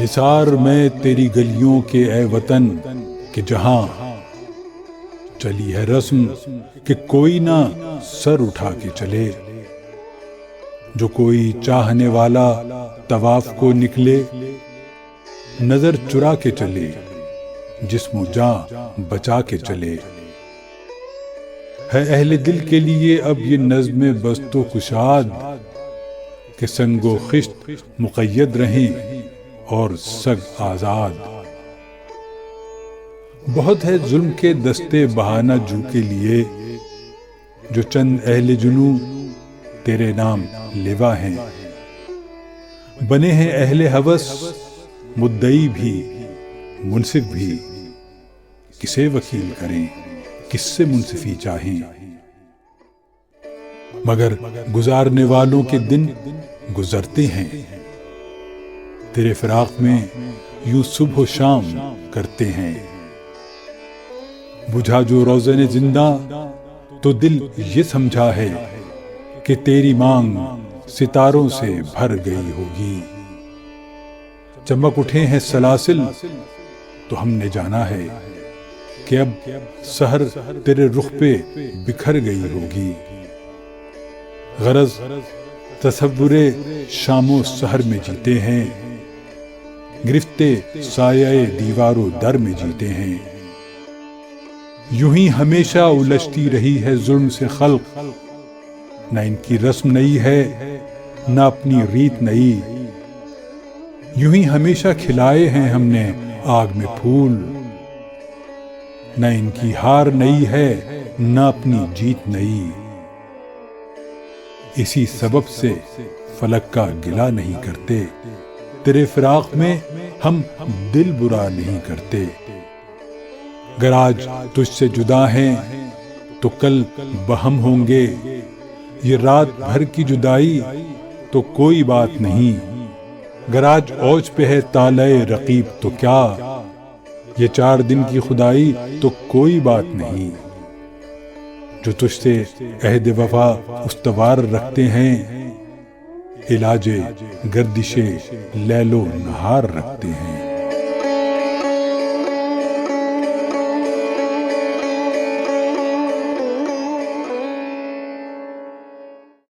نثار میں تیری گلیوں کے اے وطن کہ جہاں چلی ہے رسم کہ کوئی نہ سر اٹھا کے چلے، جو کوئی چاہنے والا طواف کو نکلے نظر چرا کے چلے، جسم و جاں بچا کے چلے۔ ہے اہل دل کے لیے اب یہ نظم بست و کشاد کہ سنگ و خشت مقید رہیں اور سگ آزاد۔ بہت ہے ظلم کے دستے بہانہ جو کے لیے، جو چند اہل جنوں تیرے نام لیوا ہیں۔ بنے ہیں اہل ہوس مدعی بھی منصف بھی، کسے وکیل کریں کس سے منصفی چاہیں۔ مگر گزارنے والوں کے دن گزرتے ہیں، تیرے فراق میں یوں صبح و شام کرتے ہیں۔ بجھا جو روزن زندہ تو دل یہ سمجھا ہے کہ تیری مانگ ستاروں سے بھر گئی ہوگی۔ چمک اٹھے ہیں سلاسل تو ہم نے جانا ہے کہ اب سحر تیرے رخ پہ بکھر گئی ہوگی۔ غرض تصور شام و سحر میں جیتے ہیں، گرفتے سایہ دیوار و در میں جیتے ہیں۔ یوں ہی ہمیشہ الجھتی رہی ہے ظلم سے خلق، نہ ان کی رسم نئی ہے نہ اپنی ریت نئی۔ یوں ہی ہمیشہ کھلائے ہیں ہم نے آگ میں پھول، نہ ان کی ہار نئی ہے نہ اپنی جیت نئی۔ اسی سبب سے فلک کا گلہ نہیں کرتے، تیرے فراق میں ہم دل برا نہیں کرتے۔ گر آج تجھ سے جدا ہیں تو کل بہم ہوں گے، یہ رات بھر کی جدائی تو کوئی بات نہیں۔ گر آج اوج پہ ہے طالع رقیب تو کیا، یہ 4 دن کی خدائی تو کوئی بات نہیں۔ جو تجھ سے عہد وفا استوار رکھتے ہیں، علاج گردش لیل و نہار رکھتے ہیں۔